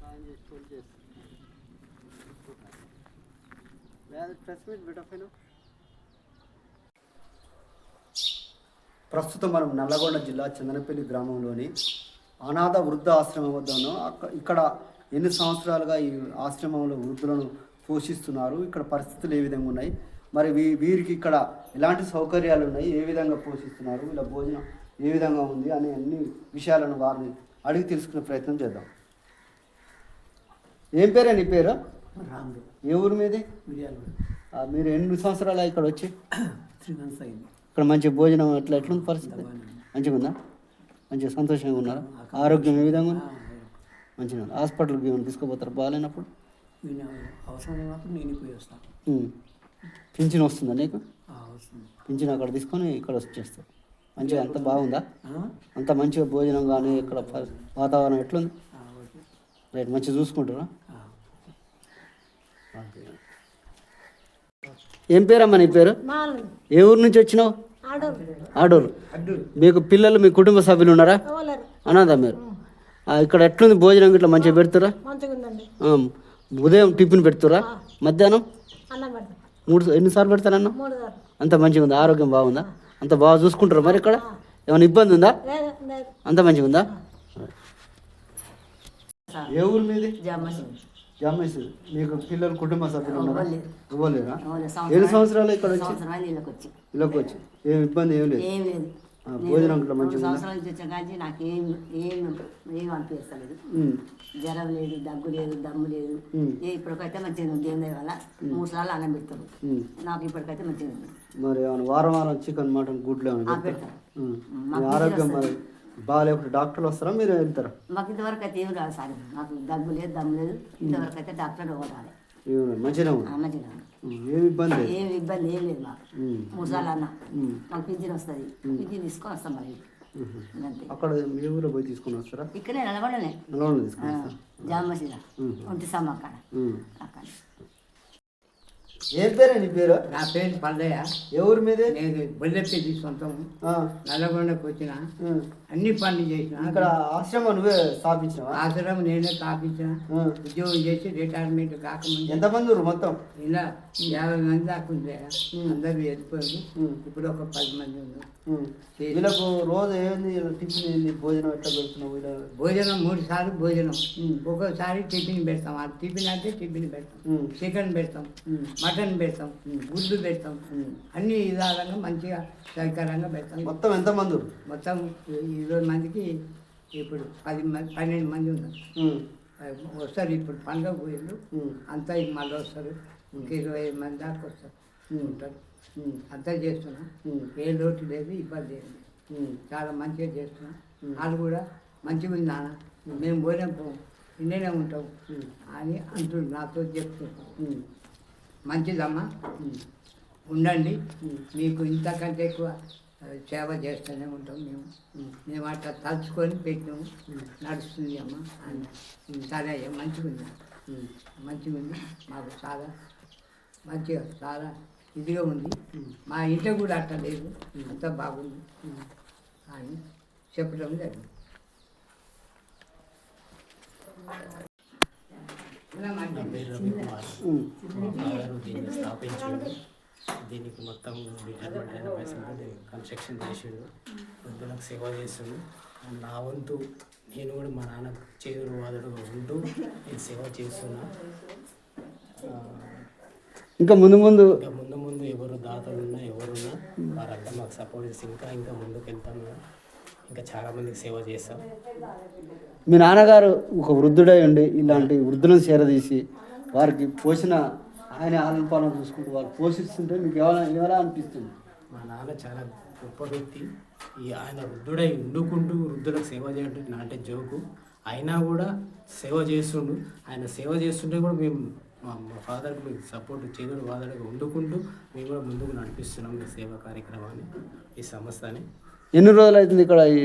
సాయం చేసుకొని చేస్తాను. ప్రెస్ మీట్ పెట్టకపోయినా. ప్రస్తుతం మనం నల్లగొండ జిల్లా చందనపల్లి గ్రామంలోని అనాథ వృద్ధ ఆశ్రమం వద్ద ఉన్నాం. ఇక్కడ ఎన్ని సంవత్సరాలుగా ఈ ఆశ్రమంలో వృద్ధులను పోషిస్తున్నారు, ఇక్కడ పరిస్థితులు ఏ విధంగా ఉన్నాయి, మరి వీరికి ఇక్కడ ఎలాంటి సౌకర్యాలు ఉన్నాయి, ఏ విధంగా పోషిస్తున్నారు, వీళ్ళ భోజనం ఏ విధంగా ఉంది అనే అన్ని విషయాలను వారిని అడిగి తెలుసుకునే ప్రయత్నం చేద్దాం. ఏం పేరే నీ పేరు? రాముడు. ఏ ఊరు మీది? మీరు ఎన్ని సంవత్సరాలు ఇక్కడ వచ్చి? 3 months అయింది. ఇక్కడ మంచి భోజనం ఎట్లుంది పరిస్థితి? మంచిగా ఉందా? మంచిగా సంతోషంగా ఉన్నారా? ఆరోగ్యం ఏ విధంగా ఉంది? మంచిగా ఉంది. హాస్పిటల్కి ఏమైనా తీసుకుపోతారు బాగాలేనప్పుడు? అవసరం లేనప్పుడు నేను పోయి వస్తాను. పింఛన్ వస్తుందా నీకు? వస్తుంది. పింఛన్ అక్కడ తీసుకొని ఇక్కడ వచ్చేస్తావు. మంచిగా అంత బాగుందా? అంత మంచిగా భోజనం కానీ ఇక్కడ వాతావరణం ఎట్లుంది? రైట్, మంచిగా చూసుకుంటారా? ఏం పేరమ్మా నీ పేరు? ఏ ఊరు నుంచి వచ్చినావు? ఆడోలు. మీకు పిల్లలు మీ కుటుంబ సభ్యులు ఉన్నారా? అనాథా మీరు? ఇక్కడ ఎట్లుంది భోజనం ఇట్లా మంచిగా పెడుతురా? ఉదయం టిఫిన్ పెడుతురా? మధ్యాహ్నం ఎన్నిసార్లు పెడతారన్న? అంత మంచిగా ఉందా? ఆరోగ్యం బాగుందా? అంత బాగా చూసుకుంటారా? మరి ఇక్కడ ఏమైనా ఇబ్బంది ఉందా? అంత మంచిగా ఉందా? ఏ ఊరు మీది? జామేసి. మీకు పిల్లలు కుటుంబ సభ్యులు ఉన్నారా? ఇవ్వలేరా? 7 సంవత్సరాలు ఇక్కడ వచ్చి ఇళ్ళకి వచ్చి ఏం ఇబ్బంది ఏం లేదు? భోజనం ఇట్లా మంచిగా సంవత్సరాల నుంచి వచ్చా కానీ నాకు ఏం అనిపిస్తలేదు. జ్వరం లేదు, దగ్గు లేదు, దమ్ము లేదు. ఇప్పటికైతే మంచిగా ఉంది. దేవుని వల్ల 3 సార్లు అన్నం పెడతారు. నాకు ఇప్పటికైతే మంచిగా ఉంది. మరి వారం చికెన్ మటన్ గుడ్లు పెడతారు. ఆరోగ్యం మరి బాగాలేకపోతే డాక్టర్లు వస్తారా, మీరు వెళ్తారా? మాకు ఇంతవరకు అయితే ఏమి రాదు సార్. నాకు దగ్గు లేదు, దమ్ము లేదు. ఇంతవరకు అయితే డాక్టర్ రావాలి. మంచిగా ఏమి ఇబ్బంది ఏం లేదు మాకు. 3 సార్లు అన్న మాకు పింఛన్ వస్తుంది. పింఛన్ తీసుకొని వస్తాం మరి. అక్కడ మీ ఊళ్ళో పోయి తీసుకొని వస్తారా? ఇక్కడే నల్గొండనే జామ మసీదా ఒంటి సమ్మ అక్కడ. ఏం పేరే నీ పేరు? నా పేరు పల్లయ్య. ఎవరు మీదే? నేను బొల్లెప్పేది సొంతం. నల్లగొండకు వచ్చిన అన్ని పనులు చేసిన. ఇక్కడ ఆశ్రమం నువ్వే స్థాపించినావా? ఆశ్రమం నేనే స్థాపించిన. ఉద్యోగం చేసి రిటైర్మెంట్ కాకముందు ఎంతమంది మొత్తం? ఇలా 50 మంది దాకా ఉండే. అందరూ వెళ్ళిపోయింది. ఇప్పుడు ఒక 10 మంది ఉన్నారు. వీళ్ళకు రోజు ఏంది టిఫిన్ ఏంది, భోజనం ఎట్లా పెడుతున్నావు? భోజనం 3 సార్లు భోజనం. ఒక్కోసారి టిఫిన్ పెడతాం. ఆ టిఫిన్ అంటే టిఫిన్ పెడతాం, చికెన్ పెడతాం, మటన్ పెడతాం, గుడ్డు పెడతాం. అన్ని విధాలుగా మంచిగా సౌకర్యంగా పెడతాం. మొత్తం ఎంతమంది? మొత్తం 20 మందికి ఇప్పుడు 12 మంది ఉన్నారు. వస్తారు. ఇప్పుడు పండుగ పోయిండు అంతా మళ్ళీ వస్తారు. ఇంక 25 మంది దాకా వస్తారు, ఉంటారు. అంతా చేస్తున్నాం. ఏ లోటు లేదు, ఇబ్బంది లేదు. చాలా మంచిగా చేస్తున్నాం. వాళ్ళు కూడా మంచిగా ఉంది నాన్న, మేము పోయినా పోం, ఇండియనే ఉంటాం అని అంటుండ్రు. నాతో చెప్తున్నాం. మంచిదమ్మా, ఉండండి, మీకు ఇంతకంటే ఎక్కువ సేవ చేస్తూనే ఉంటాం. మేము అట్లా తలుచుకొని పెట్టినాము. నడుస్తుంది అమ్మ అని. సరే అయ్యా, మంచిగా ఉంది, మంచిగా ఉంది. మాకు చాలా మంచిగా చాలా ఇదిగా ఉంది. మా ఇంట్లో కూడా అట్లా లేదు, అంతా బాగుంది అని చెప్పడం జరిగింది. స్థాపించాడు. దీనికి మొత్తం రిటైర్మెంట్ అయిన పైసలు కన్స్ట్రక్షన్ చేసాడు. వృద్ధులకు సేవ చేస్తాడు. నా వంతు నేను కూడా మా నాన్న చేదుడు వాదుడుగా ఉంటూ నేను సేవ చేస్తున్నా. ఇంకా ముందు ముందు ఎవరు దాతలు ఉన్నా ఎవరున్నా వారంతా మాకు సపోర్ట్ చేసి ఇంకా ముందుకు వెళ్తాను. ఇంకా చాలామందికి సేవ చేస్తాం. మీ నాన్నగారు ఒక వృద్ధుడై ఉండి ఇలాంటి వృద్ధులను చేరదీసి వారికి పోషణ ఆయన ఆలపాలన చూసుకుంటూ వాళ్ళు పోషిస్తుంటే మీకు ఎలా అనిపిస్తుంది? మా నాన్న చాలా గొప్ప వ్యక్తి. ఆయన వృద్ధుడై వండుకుంటూ వృద్ధులకు సేవ చేయడం అంటే జోకు. అయినా కూడా సేవ చేస్తుండు. ఆయన సేవ చేస్తుంటే కూడా మేము మా ఫాదర్కి మీకు సపోర్ట్ చేదుడు వాదడుగా వండుకుంటూ మేము కూడా ముందుకు నడిపిస్తున్నాం ఈ సేవా కార్యక్రమాన్ని, ఈ సంస్థని. ఎన్ని రోజులు అవుతుంది ఇక్కడ ఈ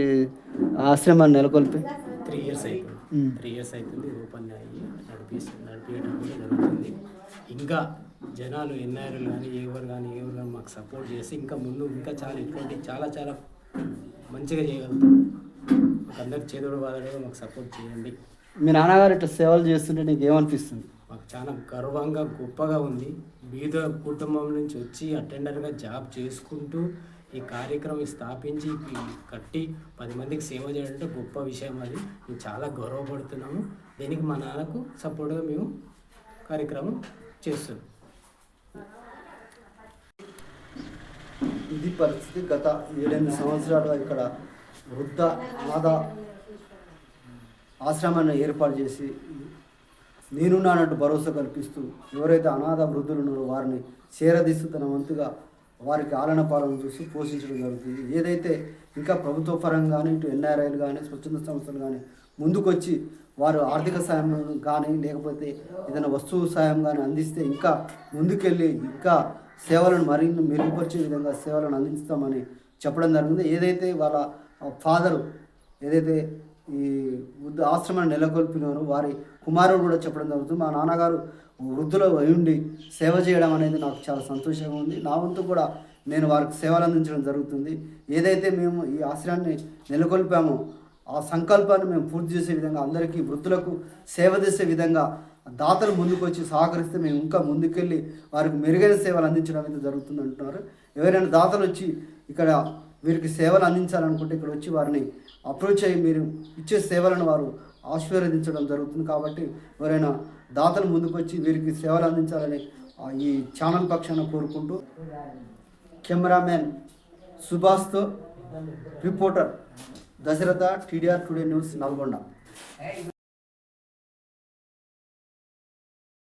ఆశ్రమాన్ని నెలకొల్పి? 3 years అవుతుంది. 3 years అవుతుంది. ఓపెన్ అయ్యి నడిపించడం కూడా జరుగుతుంది. ఇంకా జనాలు ఎన్ఆర్ఐలు కానీ ఎవరు కానీ మాకు సపోర్ట్ చేసి ఇంకా ముందు ఇంకా ఇటువంటి చాలా మంచిగా చేయగలుగుతాం. అందరికి చేదుడు వాదడుగా మాకు సపోర్ట్ చేయండి. మీ నాన్నగారు ఇట్లా సేవలు చేస్తుంటే నీకు ఏమనిపిస్తుంది? మాకు చాలా గర్వంగా గొప్పగా ఉంది. బీద కుటుంబం నుంచి వచ్చి అటెండర్గా జాబ్ చేసుకుంటూ ఈ కార్యక్రమం స్థాపించి కట్టి 10 మందికి సేవ చేయడం అంటే గొప్ప విషయం. అది మేము చాలా గౌరవపడుతున్నాము. దీనికి మా నాన్నకు సపోర్ట్గా మేము కార్యక్రమం చేస్తున్నాం. ఇది పరిస్థితి. గత 7-8 సంవత్సరాలుగా ఇక్కడ వృద్ధ అనాథ ఆశ్రమాన్ని ఏర్పాటు చేసి నేనున్నానంటూ భరోసా కల్పిస్తూ ఎవరైతే అనాథ వృద్ధులు ఉన్నారో వారిని చేరదీస్తూ తన వంతుగా వారికి ఆలన పాలన చూసి పోషించడం జరుగుతుంది. ఏదైతే ఇంకా ప్రభుత్వ పరంగా కానీ ఇటు ఎన్ఆర్ఐలు కానీ స్వచ్ఛంద సంస్థలు కానీ ముందుకొచ్చి వారు ఆర్థిక సాయం కానీ లేకపోతే ఏదైనా వస్తువు సాయం కానీ అందిస్తే ఇంకా ముందుకెళ్ళి ఇంకా సేవలను మరింత మెరుగుపరిచే విధంగా సేవలను అందిస్తామని చెప్పడం జరిగింది. ఏదైతే వాళ్ళ ఫాదరు ఏదైతే ఈ వృద్ధ ఆశ్రమాన్ని నెలకొల్పినారో వారి కుమారుడు కూడా చెప్పడం జరుగుతుంది. మా నాన్నగారు వృద్ధులు ఉండి సేవ చేయడం అనేది నాకు చాలా సంతోషంగా ఉంది. నా వంతు కూడా నేను వారికి సేవలు అందించడం జరుగుతుంది. ఏదైతే మేము ఈ ఆశ్రయాన్ని నెలకొల్పామో ఆ సంకల్పాన్ని మేము పూర్తి చేసే విధంగా అందరికీ వృద్ధులకు సేవ చేసే విధంగా దాతలు ముందుకు వచ్చి సహకరిస్తే మేము ఇంకా ముందుకెళ్ళి వారికి మెరుగైన సేవలు అందించడం అయితే జరుగుతుంది అంటున్నారు. ఎవరైనా దాతలు వచ్చి ఇక్కడ వీరికి సేవలు అందించాలనుకుంటే ఇక్కడ వచ్చి వారిని అప్రోచ్ అయ్యి మీరు ఇచ్చే సేవలను వారు ఆశీర్వదించడం జరుగుతుంది. కాబట్టి ఎవరైనా దాతలు ముందుకు వచ్చి వీరికి సేవలు అందించాలని ఈ ఛానల్ పక్షాన కోరుకుంటూ కెమెరామెన్ సుభాష్తో reporter Dasaratha, TDR today news, Nalgonda.